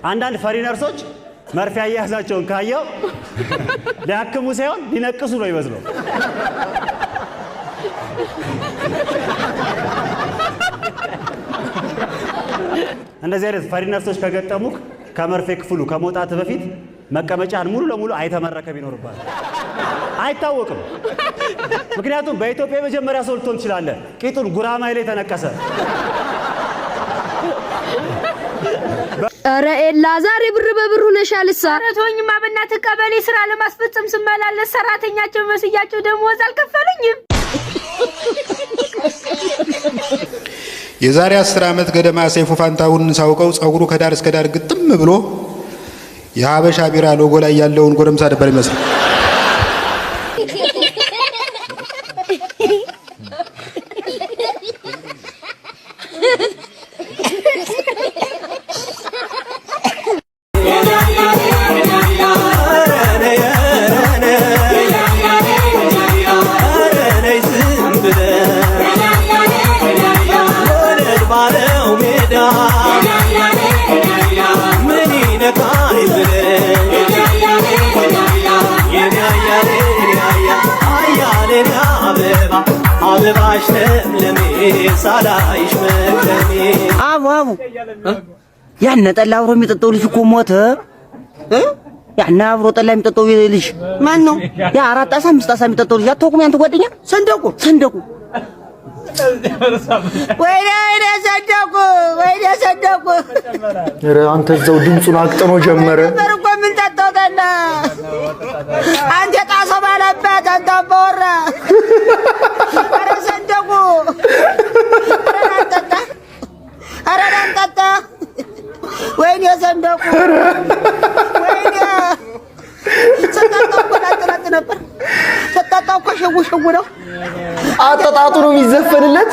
አንዳንድ ፈሪ ነርሶች መርፌ አያያዛቸውን ካየው ሊያክሙ ሳይሆን ሊነቅሱ ነው ይመስለው። እንደዚህ አይነት ፈሪ ነርሶች ከገጠሙክ ከመርፌ ክፍሉ ከመውጣት በፊት መቀመጫን ሙሉ ለሙሉ አይተመረከብ ይኖርባል። አይታወቅም። ምክንያቱም በኢትዮጵያ የመጀመሪያ ሰው ልትሆን ትችላለህ። ቂጡን ጉራማይ ላይ ተነቀሰ። ኧረ ኤላ ዛሬ ብር በብር ሆነሻልሳ። ኧረ ተወኝማ በእናትህ ቀበሌ ስራ ለማስፈጸም ስመላለስ ሰራተኛቸው መስያቸው ደሞዝ አልከፈሉኝም። የዛሬ 10 ዓመት ገደማ ሰይፉ ፋንታሁን ሳውቀው ጸጉሩ ከዳር እስከ ዳር ግጥም ብሎ የሀበሻ ቢራ ሎጎ ላይ ያለውን ጎረምሳ ነበር ይመስል። አቡ ያን ጠላ አብሮ የሚጠጣው ልጅ እኮ ሞተ። ያን አብሮ ጠላ የሚጠጣው ልጅ ማን ነው? ያ 4 ጣሳ 5 ጣሳ የሚጠጣው ልጅ አትወቁም? ያንተ ጓደኛ ሰንደቁ ወይኔ ሰንደቁ ኧረ አንተ እዛው ድምፁን አቅጥኖ ጀመረ። በርቆ ምን ጠጣው ጠላ አንተ ጣሳ ባለበት አንተ አባወራ። ኧረ ሰንደቁ ኧረ አንጠጣ ወይኔ ሰንደቁ ወይኔ ሰጣጣው ቆላጥላት ነበር። ሰጣጣው እኮ ሸው ነው። አጠጣጡ ነው የሚዘፈንለት።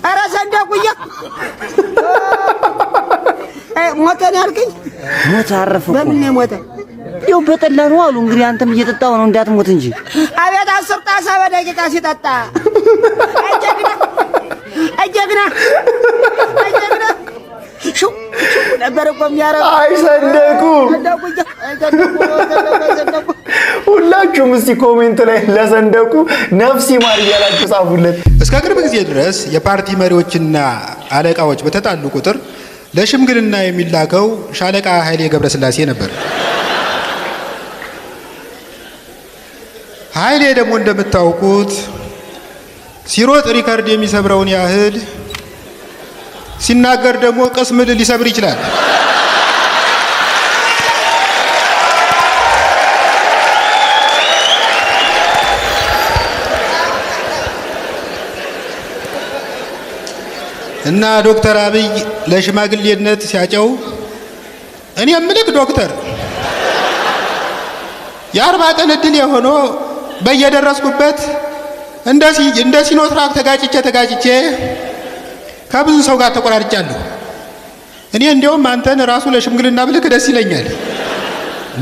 ኧረ ሰንደቁዬ ሞተ ነው ያልከኝ? ሞተ አረፈ እኮ። በምን ነው ሞተ? ይኸው በጠላ ነው አሉ። እንግዲህ አንተም እየጠጣው ነው እንዳትሞት እንጂ። አቤት 10 ጣሳ በደቂቃ ሲጠጣ አጀግና ሹ ነበር እኮ የሚያረው። አይ ሰንደቁ ሁላችሁም እስቲ ኮሜንት ላይ ለሰንደቁ ነፍስ ይማር እያላችሁ ጻፉለት። እስከ ቅርብ ጊዜ ድረስ የፓርቲ መሪዎችና አለቃዎች በተጣሉ ቁጥር ለሽምግልና የሚላከው ሻለቃ ኃይሌ ገብረስላሴ ነበር። ኃይሌ ደግሞ እንደምታውቁት ሲሮጥ ሪከርድ የሚሰብረውን ያህል ሲናገር ደግሞ ቅስም ሊሰብር ይችላል። እና ዶክተር አብይ ለሽማግሌነት ሲያጨው እኔ የምልክ ዶክተር የ40 ቀን እድል የሆነው በየደረስኩበት እንደ ሲኖትራክ ተጋጭቼ ከብዙ ሰው ጋር ተቆራርጫለሁ። እኔ እንደውም አንተን ራሱ ለሽምግልና ብልክ ደስ ይለኛል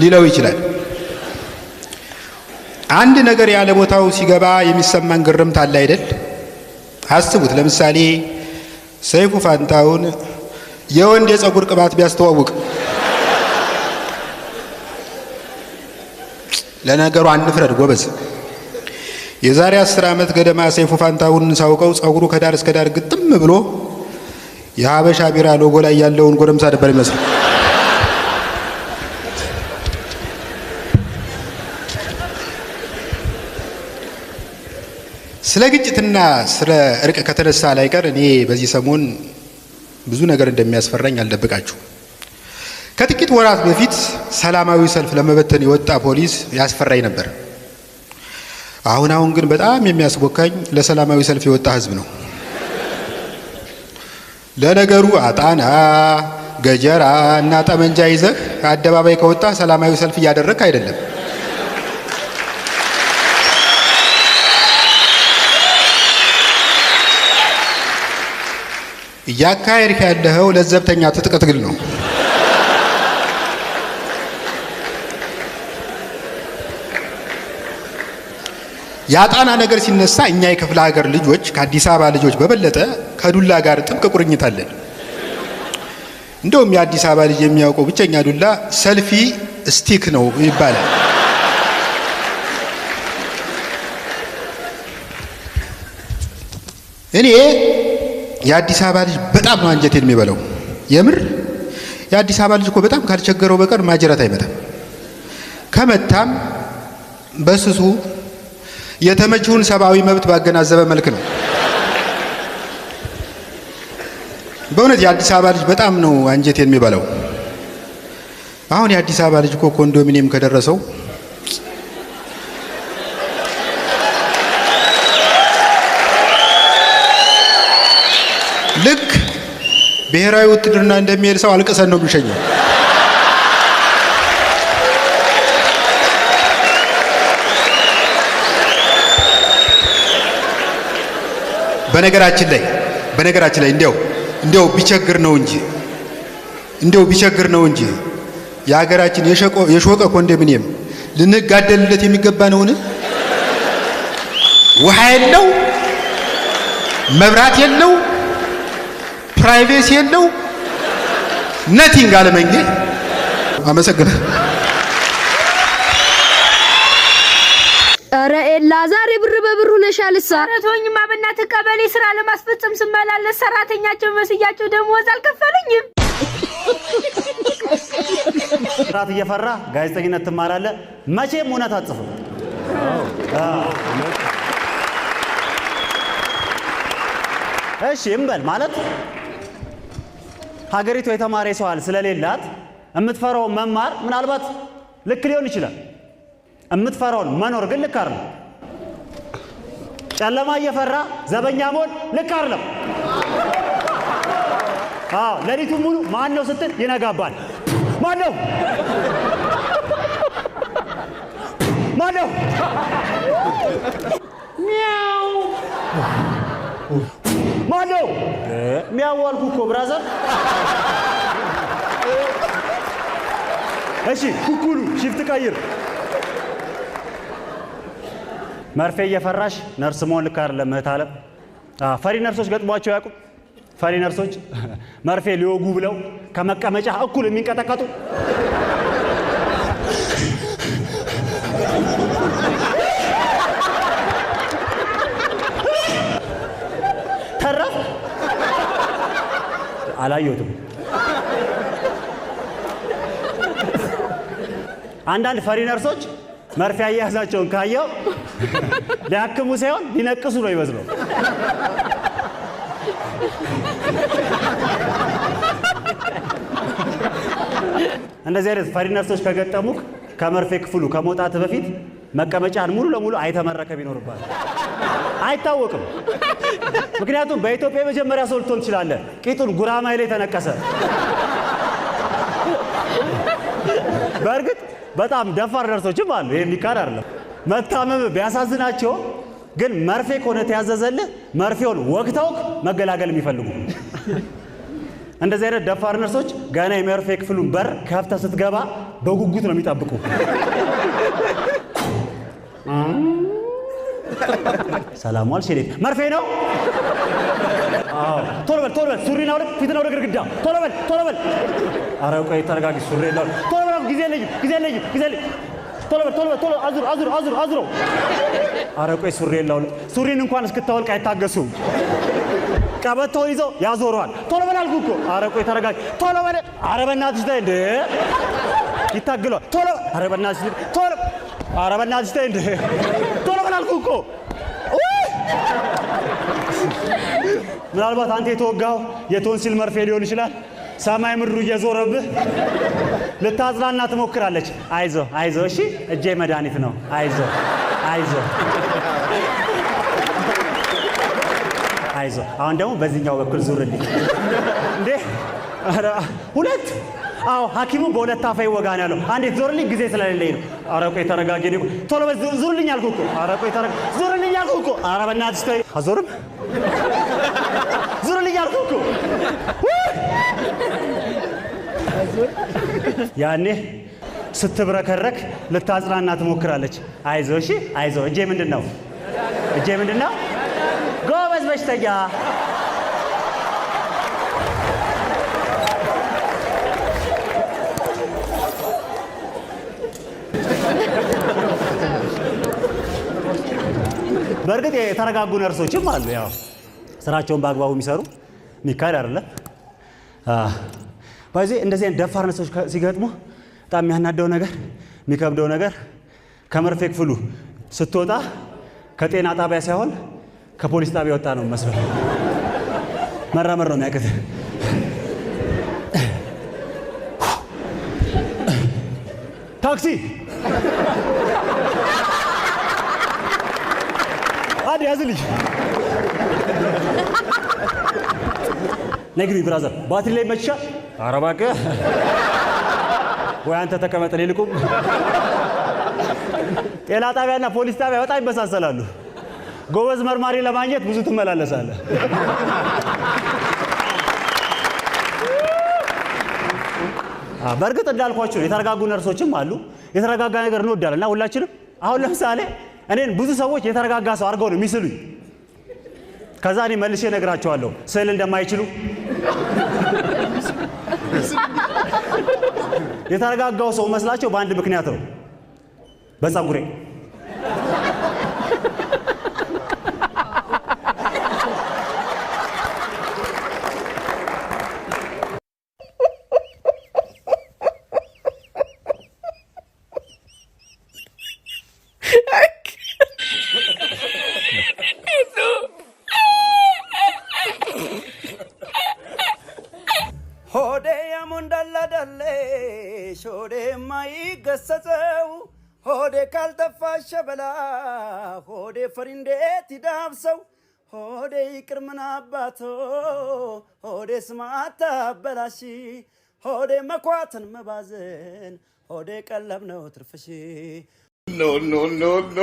ሊለው ይችላል። አንድ ነገር ያለ ቦታው ሲገባ የሚሰማን ግርምት አለ አይደል? አስቡት። ለምሳሌ ሰይፉ ፋንታሁን የወንድ የፀጉር ቅባት ቢያስተዋውቅ። ለነገሩ አንፍረድ ጎበዝ። የዛሬ 10 ዓመት ገደማ ሰይፉ ፋንታሁን ሳውቀው ጸጉሩ ከዳር እስከ ዳር ግጥም ብሎ የሀበሻ ቢራ ሎጎ ላይ ያለውን ጎረምሳ ነበር ይመስል። ስለ ግጭትና ስለ እርቅ ከተነሳ ላይቀር እኔ በዚህ ሰሞን ብዙ ነገር እንደሚያስፈራኝ አልደብቃችሁ። ከጥቂት ወራት በፊት ሰላማዊ ሰልፍ ለመበተን የወጣ ፖሊስ ያስፈራኝ ነበር። አሁን ግን በጣም የሚያስቦካኝ ለሰላማዊ ሰልፍ የወጣ ህዝብ ነው። ለነገሩ አጣና ገጀራ እና ጠመንጃ ይዘህ አደባባይ ከወጣ ሰላማዊ ሰልፍ እያደረግክ አይደለም። እያካሄድክ ያለኸው ለዘብተኛ ትጥቅ ትግል ነው። ያጣና ነገር ሲነሳ እኛ የክፍለ ሀገር ልጆች ከአዲስ አበባ ልጆች በበለጠ ከዱላ ጋር ጥብቅ ቁርኝት አለን። እንደውም የአዲስ አበባ ልጅ የሚያውቀው ብቸኛ ዱላ ሰልፊ ስቲክ ነው ይባላል። እኔ የአዲስ አበባ ልጅ በጣም ነው አንጀቴን የሚበላው። የምር የአዲስ አበባ ልጅ እኮ በጣም ካልቸገረው በቀር ማጀራት አይመታም። ከመታም በስሱ የተመችውን ሰብአዊ መብት ባገናዘበ መልክ ነው። በእውነት የአዲስ አበባ ልጅ በጣም ነው አንጀቴን የሚበላው። አሁን የአዲስ አበባ ልጅ እኮ ኮንዶሚኒየም ከደረሰው ልክ ብሔራዊ ውትድርና እንደሚሄድ ሰው አልቅሰን ነው የሚሸኘው። በነገራችን ላይ እንዲያው ቢቸግር ነው እንጂ የሀገራችን የሾቀ ኮንዶሚኒየም ልንጋደልለት የሚገባ ነውን? ውሃ የለው፣ መብራት የለው፣ ፕራይቬሲ የለው፣ ነቲንግ አለመኘ። አመሰግናለሁ። ኧረ ኤላ ዛሬ ብር በብር ሆነሻልሳ። ኧረ ተወኝማ በእናትህ ቀበሌ ስራ ለማስፈጸም ስመላለስ ሰራተኛቸው መስያቸው ደሞዝ አልከፈሉኝም። ስራት እየፈራ ጋዜጠኝነት ትማራለህ። መቼም እውነት አትጽፍም። እሺ እንበል ማለት ሀገሪቱ የተማረ ሰው ስለሌላት የምትፈራውን መማር ምናልባት ልክ ሊሆን ይችላል። የምትፈራውን መኖር ግን ልክ አይደለም። ጨለማ እየፈራ ዘበኛ መሆን ልክ አይደለም። ሌሊቱን ሙሉ ማን ነው ስትል ይነጋባል። ማን ነው ሚያው ማን ነው ሚያው አልኩህ እኮ ብራዘር። እሺ ኩኩሉ ሽፍት ቀይር። መርፌ እየፈራሽ ነርስ መሆን ልክ አይደለም እህት አለም። ፈሪ ነርሶች ገጥሟቸው ያውቁ? ፈሪ ነርሶች መርፌ ሊወጉ ብለው ከመቀመጫ እኩል የሚንቀጠቀጡ ተረፍ አላየሁትም። አንዳንድ ፈሪ ነርሶች መርፌ አያያዛቸውን ካየው ሊያክሙ ሳይሆን ሊነቅሱ ነው ይመስለው። እንደዚህ አይነት ፈሪ ነርሶች ከገጠሙክ ከመርፌ ክፍሉ ከመውጣት በፊት መቀመጫን ሙሉ ለሙሉ አይተመረከብ ይኖርባል። አይታወቅም። ምክንያቱም በኢትዮጵያ የመጀመሪያ ሰው ልትሆን ትችላለህ። ቂጡን ጉራማይ ላይ ተነቀሰ። በእርግጥ በጣም ደፋር ነርሶችም አሉ። ይሄ የሚካድ አይደለም። መታመም ቢያሳዝናቸው ግን መርፌ ከሆነ ተያዘዘልህ መርፌውን ወግተውክ መገላገል የሚፈልጉ እንደዚህ አይነት ደፋር ነርሶች ገና የመርፌ ክፍሉን በር ከፍተህ ስትገባ በጉጉት ነው የሚጠብቁ። ሰላም ዋልሽ ሴት መርፌ ነው። ቶሎ በል ሱሪና ወደ ፊትና ወደ ግድግዳ ቶሎ በል። ኧረ ቆይ ተረጋጊ። ሱሪ ነው ቶሎ በል። ጊዜ የለኝም። ቶሎ አዙረው። ኧረ ቆይ ሱሪ የለውም። ሱሪን እንኳን እስክታወልቅ አይታገሱም። ቀበቶውን ይዘው ያዞረዋል። ቶሎ በል አልኩህ እኮ። ኧረ ቆይ ተረጋጊ። ቶሎ በል። ኧረ በእናትሽ ተይ እንደ ይታገሏል። ቶሎ ኧረ በእናትሽ ቶሎ ኧረ በእናትሽ ተይ እንደ ቶሎ በል አልኩህ እኮ። ምናልባት አንተ የተወጋው የቶንሲል መርፌ ሊሆን ይችላል። ሰማይ ምድሩ እየዞረብህ ልታጽናና ትሞክራለች። አይዞ እሺ እጄ መድኃኒት ነው። አይዞ አሁን ደግሞ በዚህኛው በኩል ዙርልኝ እንዴ! ኧረ ሁለት ሐኪሙ በሁለት አፋ ይወጋን ያለው። አንዴት ዞርልኝ ጊዜ ስለሌለኝ ነው። ኧረ ቆይ ተረጋጊ። ቶሎ በል ዙርልኝ አልኩህ እኮ። ኧረ ቆይ ዙርልኝ አልኩህ እኮ። ኧረ በእናትሽ ተይ። አዞርም ዙርልኝ አልኩህ እኮ። ያኔ ስትብረከረክ ልታጽናና ትሞክራለች። አይዞ እሺ አይዞ። እጄ ምንድን ነው? ጎበዝ በሽተኛ። በእርግጥ የተረጋጉ ነርሶችም አሉ። ያው ስራቸውን በአግባቡ የሚሰሩ ሚካኤል አይደለም ባይዜ እንደዚህ አይነት ደፋር ነርሶች ሲገጥሙ በጣም የሚያናደው ነገር የሚከብደው ነገር ከመርፌ ክፍሉ ስትወጣ ከጤና ጣቢያ ሳይሆን ከፖሊስ ጣቢያ ወጣ ነው መስሎ መራመር ነው የሚያቅት። ታክሲ አዲ ያዝልኝ ነግሪ ብራዘር ባትሪ ላይ መቻ አረባከ ወይ አንተ ተቀመጥ። ልልቁም ጤና ጣቢያና ፖሊስ ጣቢያ በጣም ይመሳሰላሉ። ጎበዝ መርማሪ ለማግኘት ብዙ ትመላለሳለህ። በእርግጥ እንዳልኳችሁ የተረጋጉ ነርሶችም አሉ። የተረጋጋ ነገር እንወዳለንና ሁላችንም አሁን ለምሳሌ እኔን ብዙ ሰዎች የተረጋጋ ሰው አድርገው ነው የሚስሉኝ። ከዛ እኔ መልሼ እነግራቸዋለሁ ስዕል እንደማይችሉ። የተረጋጋው ሰው መስላቸው በአንድ ምክንያት ነው፣ በፀጉሬ። ሆዴ ያሙንዳላዳሌ ሾዴ ማይገሰጸው ሆዴ ካልተፋሸ በላ ሆዴ ፈሪ እንዴት ይዳብሰው ሆዴ ይቅር ምን አባቶ ሆዴ ስማታ በላሺ ሆዴ መኳተን መባዘን ሆዴ ቀለብ ነው ትርፍሺ ኖ ኖ ኖ ኖ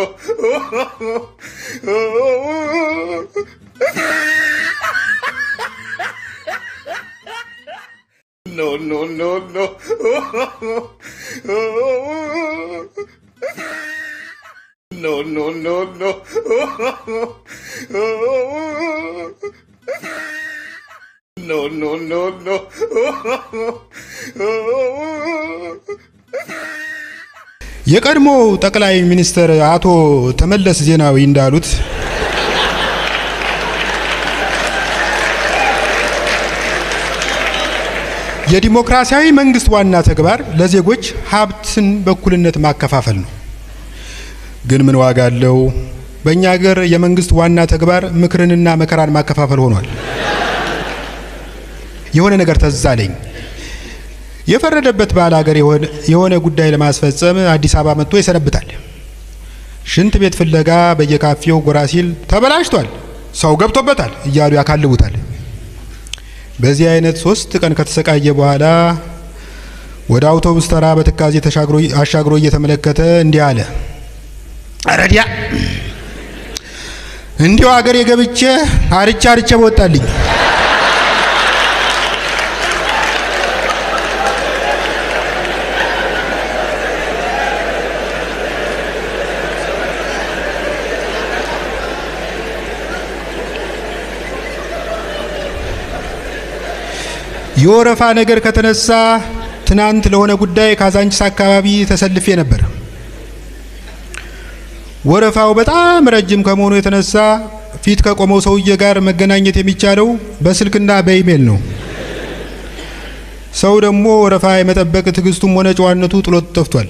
No, no, no, no. No, no, no, no. No, no, no, no. የቀድሞ ጠቅላይ ሚኒስትር አቶ ተመለስ ዜናዊ እንዳሉት የዲሞክራሲያዊ መንግስት ዋና ተግባር ለዜጎች ሀብትን በእኩልነት ማከፋፈል ነው። ግን ምን ዋጋ አለው? በእኛ ሀገር የመንግስት ዋና ተግባር ምክርንና መከራን ማከፋፈል ሆኗል። የሆነ ነገር ተዛለኝ። የፈረደበት ባለ ሀገር የሆነ ጉዳይ ለማስፈጸም አዲስ አበባ መጥቶ ይሰነብታል። ሽንት ቤት ፍለጋ በየካፌው ጎራ ሲል ተበላሽቷል፣ ሰው ገብቶበታል እያሉ ያካልቡታል። በዚህ አይነት 3 ቀን ከተሰቃየ በኋላ ወደ አውቶቡስ ተራ በትካዜ አሻግሮ እየተመለከተ እንዲህ አለ። አረዲያ እንዲው ሀገር የገብቼ አርቻ በወጣልኝ። የወረፋ ነገር ከተነሳ ትናንት ለሆነ ጉዳይ ካዛንቺስ አካባቢ ተሰልፌ ነበር። ወረፋው በጣም ረጅም ከመሆኑ የተነሳ ፊት ከቆመው ሰውዬ ጋር መገናኘት የሚቻለው በስልክና በኢሜል ነው። ሰው ደግሞ ወረፋ የመጠበቅ ትዕግስቱም ሆነ ጨዋነቱ ጥሎት ጠፍቷል።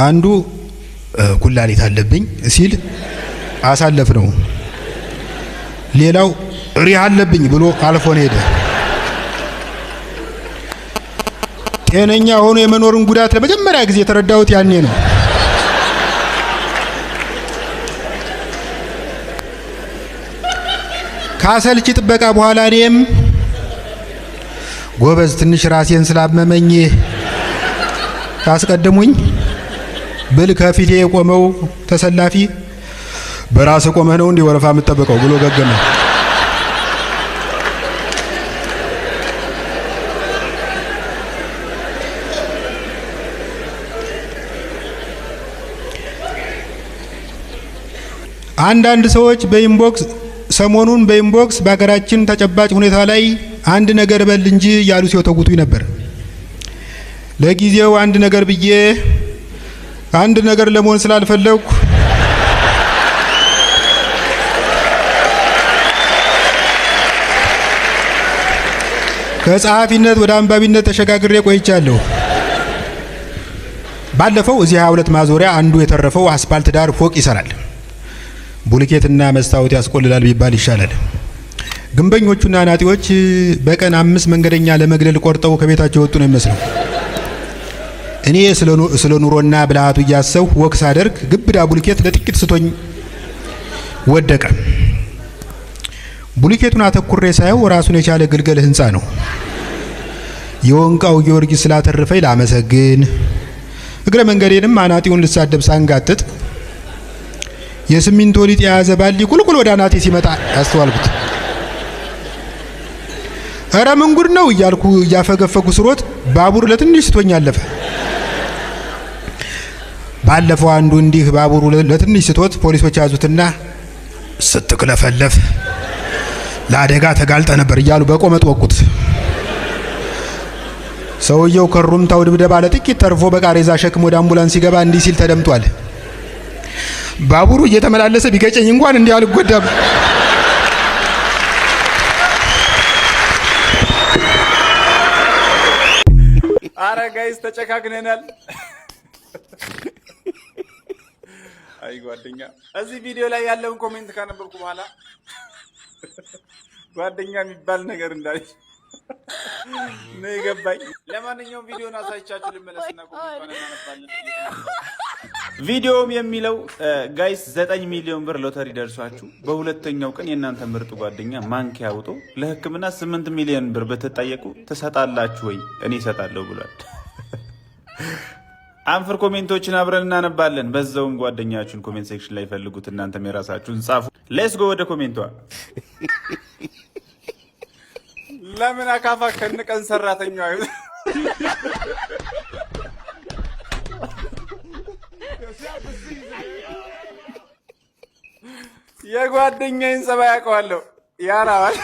አንዱ ኩላሊት አለብኝ ሲል አሳለፍ ነው። ሌላው ሪህ አለብኝ ብሎ አልፎን ሄደ። ጤነኛ ሆኖ የመኖርን ጉዳት ለመጀመሪያ ጊዜ የተረዳሁት ያኔ ነው። ካሰልቺ ጥበቃ በኋላ እኔም ጎበዝ ትንሽ ራሴን ስላመመኝ ታስቀድሙኝ ብል ከፊቴ የቆመው ተሰላፊ በራስ ቆመህ ነው እንዲህ ወረፋ የምትጠብቀው ብሎ ገገመ። አንዳንድ ሰዎች ሰሞኑን በኢንቦክስ በሀገራችን ተጨባጭ ሁኔታ ላይ አንድ ነገር በል እንጂ ያሉ ሲወተውቱኝ ነበር። ለጊዜው አንድ ነገር ብዬ አንድ ነገር ለመሆን ስላልፈለኩ ከጸሐፊነት ወደ አንባቢነት ተሸጋግሬ ቆይቻለሁ። ባለፈው እዚህ 22 ማዞሪያ አንዱ የተረፈው አስፓልት ዳር ፎቅ ይሰራል። ቡልኬትና መስታወት ያስቆልላል ቢባል ይሻላል። ግንበኞቹና ናጢዎች በቀን 5 መንገደኛ ለመግደል ቆርጠው ከቤታቸው ወጡ ነው የሚመስለው። እኔ ስለ ኑሮና ብልሃቱ እያሰብኩ ወክ ሳደርግ ግብዳ ቡልኬት ለጥቂት ስቶኝ ወደቀ። ቡልኬቱን አተኩሬ ሳየው ራሱን የቻለ ግልገል ህንጻ ነው። የወንቃው ጊዮርጊስ ስላተረፈኝ ላመሰግን፣ እግረ መንገዴንም አናጢውን ልሳደብ ሳንጋጥጥ የሲሚንቶ ሊጥ የያዘ ባልዲ ቁልቁል ወደ አናቴ ሲመጣ ያስተዋልኩት። ኧረ ምን ጉድ ነው እያልኩ እያፈገፈኩ ስሮጥ ባቡር ለትንሽ ስቶኝ አለፈ። ባለፈው አንዱ እንዲህ ባቡሩ ለትንሽ ስቶት ፖሊሶች ያዙትና ስትክለፈለፍ ለአደጋ ተጋልጠ ነበር እያሉ በቆመጥ ወቁት። ሰውየው ከሩምታው ድብደባ ለጥቂት ተርፎ በቃሬዛ ሸክም ወደ አምቡላንስ ሲገባ እንዲህ ሲል ተደምጧል። ባቡሩ እየተመላለሰ ቢገጨኝ እንኳን እንዲህ አልጎዳም። አረ ጋይስ ተጨካክነናል። አይ ጓደኛ እዚህ ቪዲዮ ላይ ያለውን ኮሜንት ካነበብኩ በኋላ ጓደኛ የሚባል ነገር እንዳለ ነው የገባኝ። ለማንኛውም ቪዲዮን አሳይቻችሁ ልመለስና ኮሜንት እናነባለን። ቪዲዮም የሚለው ጋይስ 9 ሚሊዮን ብር ሎተሪ ደርሷችሁ በሁለተኛው ቀን የእናንተ ምርጡ ጓደኛ ማንኪያ አውጦ ለሕክምና 8 ሚሊዮን ብር ብትጠየቁ ትሰጣላችሁ ወይ? እኔ እሰጣለሁ ብሏል። አንፍር ኮሜንቶችን አብረን እናነባለን። በዛውም ጓደኛችሁን ኮሜንት ሴክሽን ላይ ፈልጉት፣ እናንተም የራሳችሁን ጻፉ። ሌትስ ጎ ወደ ኮሜንቷ። ለምን አካፋ ከንቀን ሰራተኛው አይው የጓደኛዬን ጸባይ አውቀዋለሁ ያራዋል።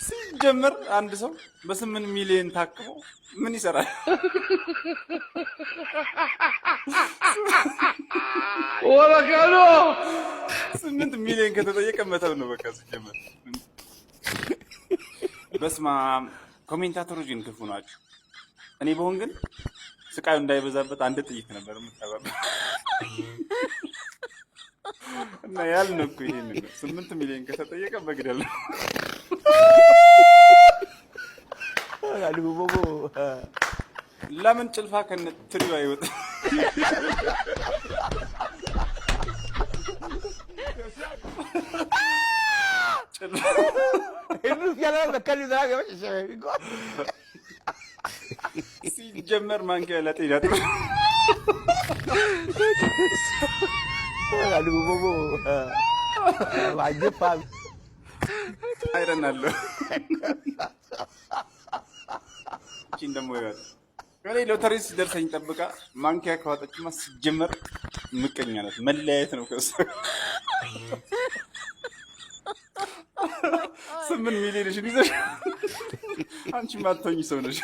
ሲጀምር አንድ ሰው በ8 ሚሊዮን ታክሞ ምን ይሰራል? ወላካሎ 8 ሚሊዮን ከተጠየቀ መተው ነው በቃ። ሲጀምር በስማ ኮሜንታተሮች ግን ክፉ ናቸው። እኔ በሆን ግን ስቃዩ እንዳይበዛበት አንድ ጥይት ነበር የምታባባ እና ያልነው እኮ ይሄን ነው። 8 ሚሊዮን ከተጠየቀ በግደል ነው። ለምን ጭልፋ ከነ ትሪው አይወጣ? ሲጀመር ማንኪያ ለጤና ጥሩ አይረናለሁ። እቺን ደግሞ ይወጣ እኔ ሎተሪ ሲደርሰኝ ጠብቃ ማንኪያ ከዋጠችማ ሲጀመር ምቀኛ ናት። መለያየት ነው ከእሱ። 8 ሚሊዮን ይዘሽ አንቺ ማትሆኚ ሰው ነሽ።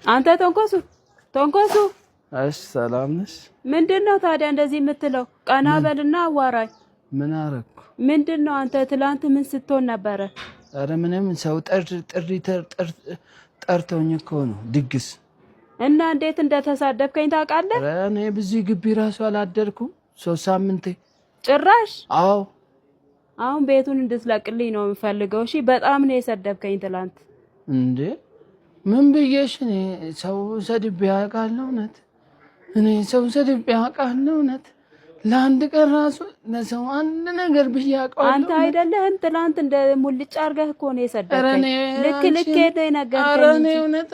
አንተ ተንኮሱ እሺ፣ ሰላም ነሽ? ምንድነው ታዲያ እንደዚህ የምትለው? ቀና በልና አዋራኝ። ምን አረኩ? ምንድነው አንተ ትላንት ምን ስትሆን ነበረ? አረ ምንም ሰው ጠርቶኝ እኮ ነው ድግስ። እና እንዴት እንደተሳደብከኝ ታውቃለህ? አረ እኔ ብዙ ግቢ ራሱ አላደርኩም 3 ሳምንቴ ጭራሽ። አዎ አሁን ቤቱን እንድትለቅልኝ ነው የምፈልገው። እሺ በጣም ነው የሰደብከኝ ትላንት። እንዴ ምን ብዬሽ? እኔ ሰው ሰድቤ አውቃለሁ? እውነት እኔ ሰው ሰድቤ አውቃለሁ? እውነት ለአንድ ቀን ራሱ ለሰው አንድ ነገር ብዬ አውቃለሁ? አንተ አይደለህም ትላንት እንደ ሙልጭ አድርገህ እኮ ነው የሰደብከኝ። ልክ ሄደ ነገርከኝ። ኧረ እኔ እውነት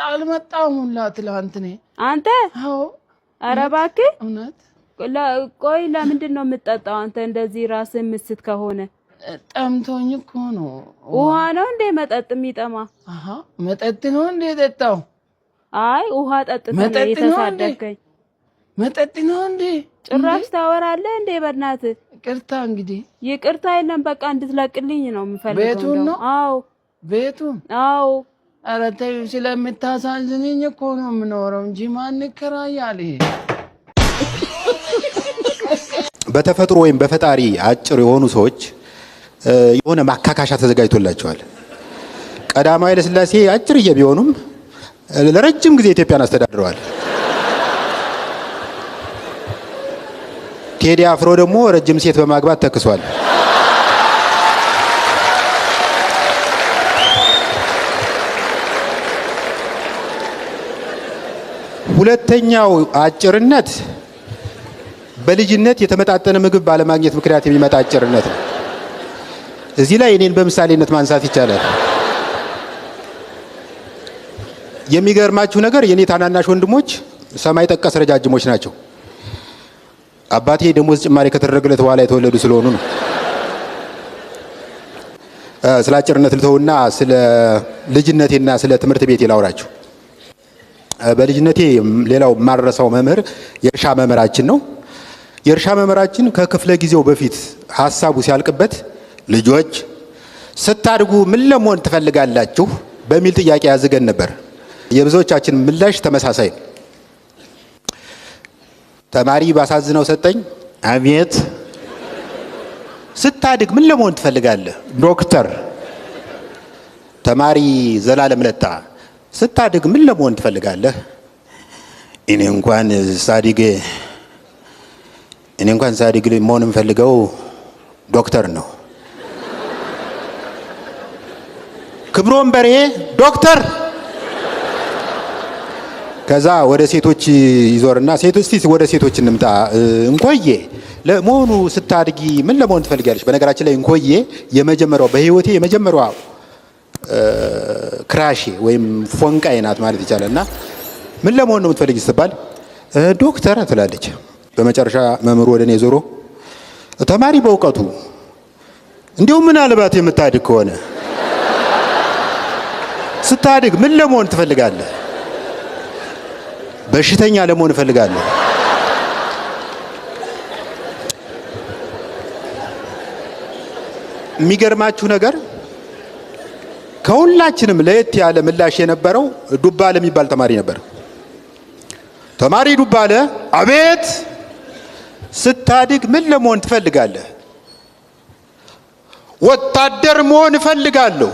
አልመጣሁም ሁላ ትላንት እኔ። አንተ? አዎ። ኧረ እባክህ እውነት። ቆይ ለምንድን ነው የምትጠጣው አንተ እንደዚህ ራስህ ምስት ከሆነ? ጠምቶኝ እኮ ነው። ውሃ ነው እንዴ መጠጥ የሚጠማ? አሃ መጠጥ ነው እንዴ የጠጣው? አይ ውሃ ጠጥተህ ነው የተሳደብከኝ። መጠጥ ነው እንዴ? ጭራሽ ታወራለህ እንዴ? በእናትህ ይቅርታ። እንግዲህ ይቅርታ የለም በቃ እንድትለቅልኝ ነው የምፈልገው። ቤቱን ነው? አዎ ቤቱ? አዎ። ኧረ ተይው፣ ስለምታሳዝነኝ እኮ ነው የምኖረው እንጂ ማን ይከራያል? ይሄ በተፈጥሮ ወይም በፈጣሪ አጭር የሆኑ ሰዎች የሆነ ማካካሻ ተዘጋጅቶላቸዋል። ቀዳማዊ ኃይለ ሥላሴ አጭርዬ ቢሆኑም ለረጅም ጊዜ ኢትዮጵያን አስተዳድረዋል። ቴዲ አፍሮ ደግሞ ረጅም ሴት በማግባት ተክሷል። ሁለተኛው አጭርነት በልጅነት የተመጣጠነ ምግብ ባለማግኘት ምክንያት የሚመጣ አጭርነት ነው። እዚህ ላይ እኔን በምሳሌነት ማንሳት ይቻላል። የሚገርማችሁ ነገር የኔ ታናናሽ ወንድሞች ሰማይ ጠቀስ ረጃጅሞች ናቸው። አባቴ ደሞዝ ጭማሪ ከተደረገለት በኋላ የተወለዱ ስለሆኑ ነው። ስለ አጭርነት ልተውና ስለ ልጅነቴና ስለ ትምህርት ቤቴ ላውራችሁ። በልጅነቴ ሌላው ማረሳው መምህር የእርሻ መምህራችን ነው። የእርሻ መምህራችን ከክፍለ ጊዜው በፊት ሐሳቡ ሲያልቅበት ልጆች ስታድጉ ምን ለመሆን ትፈልጋላችሁ በሚል ጥያቄ ያዝገን ነበር። የብዙዎቻችን ምላሽ ተመሳሳይ ነው። ተማሪ ባሳዝነው ሰጠኝ፣ አቤት። ስታድግ ምን ለመሆን ትፈልጋለህ? ዶክተር። ተማሪ ዘላለም ለታ ስታድግ ምን ለመሆን ትፈልጋለህ? እኔ እንኳን ሳዲግ መሆን የምፈልገው ዶክተር ነው። ክብሮም በርሄ ዶክተር። ከዛ ወደ ሴቶች ይዞርና እስቲ ወደ ሴቶች እንምጣ። እንኮዬ ለመሆኑ ስታድጊ ምን ለመሆን ትፈልጋለች? በነገራችን ላይ እንኮዬ የመጀመሪያው በህይወቴ የመጀመሪያው ክራሼ ወይም ፎንቃዬ ናት ማለት ይቻላል። እና ምን ለመሆን ነው የምትፈልጊ ስትባል ዶክተር ትላለች። በመጨረሻ መምህሩ ወደ እኔ ዞሮ ተማሪ በእውቀቱ እንዲሁም ምናልባት የምታድግ ከሆነ ስታድግ ምን ለመሆን ትፈልጋለህ? በሽተኛ ለመሆን እፈልጋለሁ። የሚገርማችሁ ነገር ከሁላችንም ለየት ያለ ምላሽ የነበረው ዱባለ የሚባል ተማሪ ነበር። ተማሪ ዱባለ፣ አቤት። ስታድግ ምን ለመሆን ትፈልጋለህ? ወታደር መሆን እፈልጋለሁ።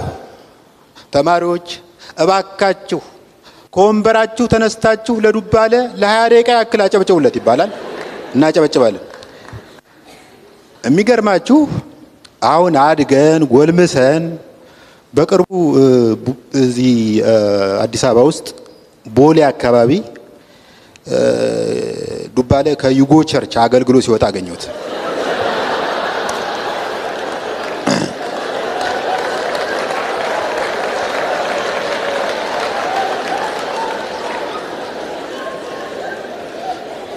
ተማሪዎች እባካችሁ ከወንበራችሁ ተነስታችሁ ለዱባለ ለ20 ደቂቃ ያክል አጨብጨቡለት ይባላል። እናጨበጭባለን። የሚገርማችሁ አሁን አድገን ጎልምሰን በቅርቡ እዚህ አዲስ አበባ ውስጥ ቦሌ አካባቢ ዱባለ ከዩጎ ቸርች አገልግሎ ሲወጣ አገኘሁት።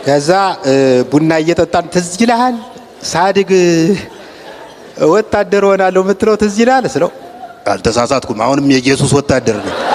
ከዛ ቡና እየጠጣን ትዝ ይልሃል ሳድግ ወታደር ሆናለሁ የምትለው ትዝ ይልሃል ስለው አልተሳሳትኩም፣ አሁንም የኢየሱስ ወታደር ነኝ።